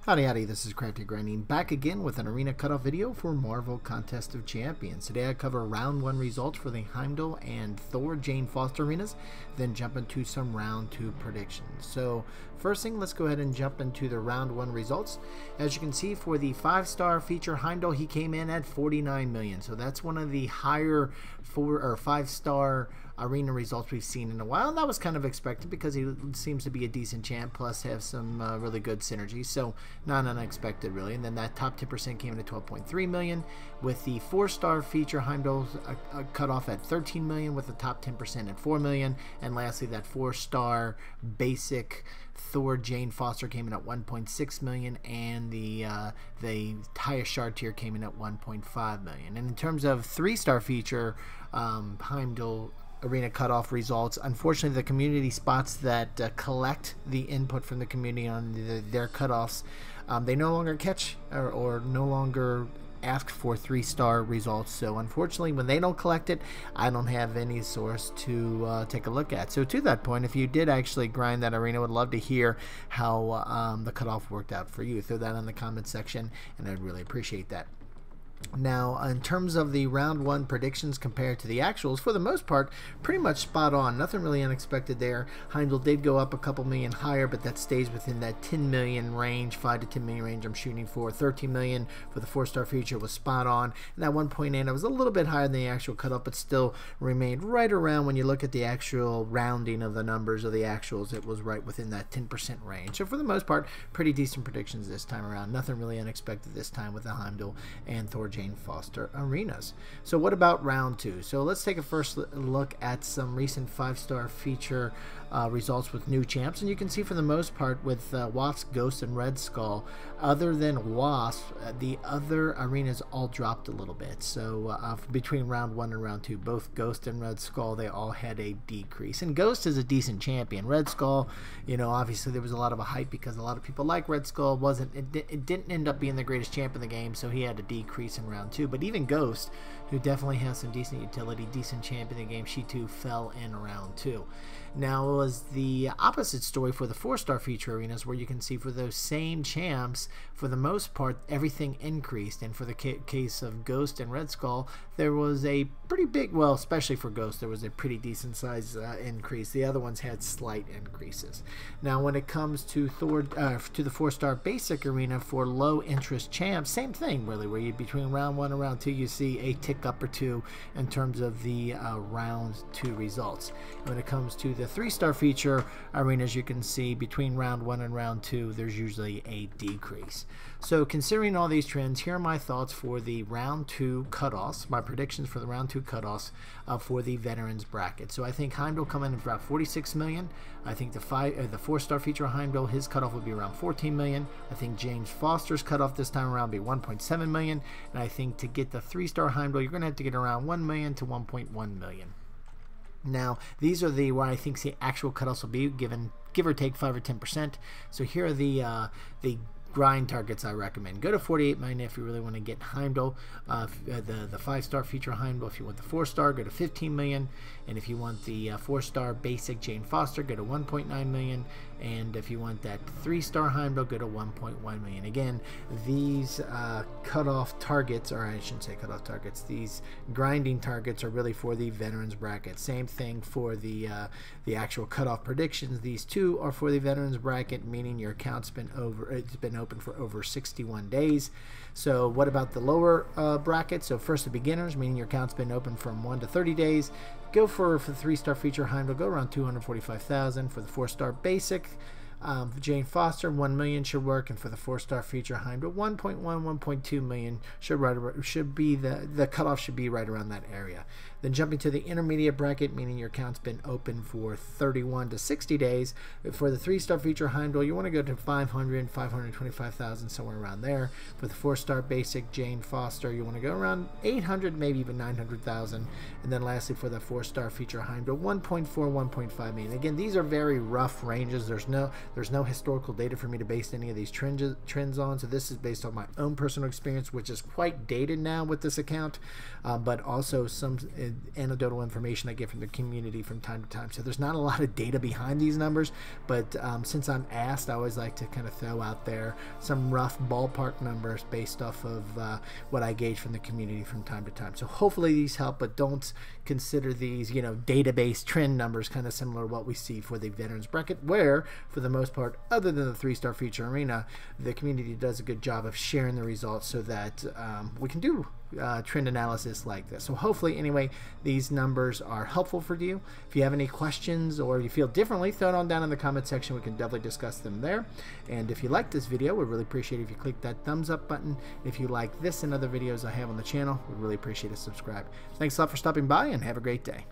Howdy howdy, this is Crafty Grinding back again with an arena cutoff video for Marvel Contest of Champions. Today I cover round 1 results for the Heimdall and Thor Jane Foster arenas, then jump into some round 2 predictions. So first thing, let's go ahead and jump into the round 1 results. As you can see, for the 5-star feature Heimdall, he came in at 49 million. So that's one of the higher 5-star arena results we've seen in a while, and that was kind of expected because he seems to be a decent champ, plus have some really good synergy, so not unexpected really. And then that top 10% came in at 12.3 million, with the 4-star feature Heimdall cut off at 13 million, with the top 10% at 4 million, and lastly that 4-star basic Thor Jane Foster came in at 1.6 million, and the highest shard tier came in at 1.5 million. And in terms of 3-star feature Heimdall arena cutoff results, unfortunately the community spots that collect the input from the community on their cutoffs, they no longer catch or no longer ask for 3-star results. So unfortunately, when they don't collect it, I don't have any source to take a look at. So to that point, if you did actually grind that arena, would love to hear how the cutoff worked out for you. Throw that in the comment section and I'd really appreciate that. Now, in terms of the round 1 predictions compared to the actuals, for the most part, pretty much spot on. Nothing really unexpected there. Heimdall did go up a couple million higher, but that stays within that 10 million range, 5 to 10 million range I'm shooting for. 13 million for the 4-star feature was spot on. And that 1.8, I was a little bit higher than the actual cutoff, but still remained right around. When you look at the actual rounding of the numbers of the actuals, it was right within that 10% range. So for the most part, pretty decent predictions this time around. Nothing really unexpected this time with the Heimdall and Thor Jane Foster arenas. So what about round 2? So let's take a first look at some recent 5-star feature results with new champs, and you can see for the most part with Wasp, Ghost, and Red Skull, other than Wasp, the other arenas all dropped a little bit. So between round 1 and round 2, both Ghost and Red Skull, they all had a decrease. And Ghost is a decent champion. Red Skull, you know, obviously there was a lot of a hype because a lot of people like Red Skull. It didn't end up being the greatest champ in the game, so he had a decrease in round 2. But even Ghost, who definitely has some decent utility, decent champ in the game, she too fell in round 2. Now, it was the opposite story for the 4-star feature arenas, where you can see for those same champs, for the most part, everything increased. And for the case of Ghost and Red Skull, there was a pretty big, well, especially for Ghost, there was a pretty decent size increase. The other ones had slight increases. Now, when it comes to Thor, to the 4-star basic arena for low interest champs, same thing really, where you between round 1 and round 2, you see a tick up or two in terms of the round 2 results. And when it comes to the 3-star feature arenas, you can see between round 1 and round 2, there's usually a decrease. So considering all these trends, here are my thoughts for the round 2 cutoffs, my predictions for the round 2 cutoffs for the veterans bracket. So I think Heimdall come in at about 46 million. I think the 4-star feature Heimdall, his cutoff would be around 14 million. I think James Foster's cutoff this time around would be 1.7 million. And I think to get the 3-star Heimdall, you're going to have to get around 1 million to 1.1 million. Now, these are where I think the actual cutoffs will be, given give or take 5 or 10%. So here are the grind targets I recommend. Go to 48 million if you really want to get Heimdall, the 5-star feature Heimdall. If you want the 4-star, go to 15 million. And if you want the 4-star basic Jane Foster, go to 1.9 million. And if you want that 3-star Heimdall, go to 1.1 million. Again, these cutoff targets, or I shouldn't say cutoff targets, these grinding targets are really for the veterans bracket. Same thing for the actual cutoff predictions. These two are for the veterans bracket, meaning your account's been open for over 61 days. So what about the lower bracket? So first the beginners, meaning your account's been open from 1 to 30 days. Go for the 3-star feature Heimdall, go around 245,000. For the 4-star basic Jane Foster, 1 million should work, and for the 4-star feature Heimdall, 1.1, 1.2 million should be the cutoff should be right around that area. Then jumping to the intermediate bracket, meaning your account's been open for 31 to 60 days. For the 3-star feature Heimdall, you want to go to 500, 525,000, somewhere around there. For the 4-star basic Jane Foster, you want to go around 800, maybe even 900,000. And then lastly, for the 4-star feature Heimdall, 1.4, 1.5 million. Again, these are very rough ranges. There's no historical data for me to base any of these trends on, so this is based on my own personal experience, which is quite dated now with this account, but also anecdotal information I get from the community from time to time. So there's not a lot of data behind these numbers, but since I'm asked, I always like to kind of throw out there some rough ballpark numbers based off of what I gauge from the community from time to time. So hopefully these help, but don't consider these, you know, database trend numbers, kind of similar to what we see for the veterans bracket, where for the most part, other than the 3-star feature arena, the community does a good job of sharing the results so that we can do trend analysis like this. So hopefully, anyway, these numbers are helpful for you. If you have any questions or you feel differently, throw it on down in the comment section. We can definitely discuss them there. And if you like this video, we'd really appreciate it if you click that thumbs up button. If you like this and other videos I have on the channel, we'd really appreciate it. Subscribe. Thanks a lot for stopping by, and have a great day.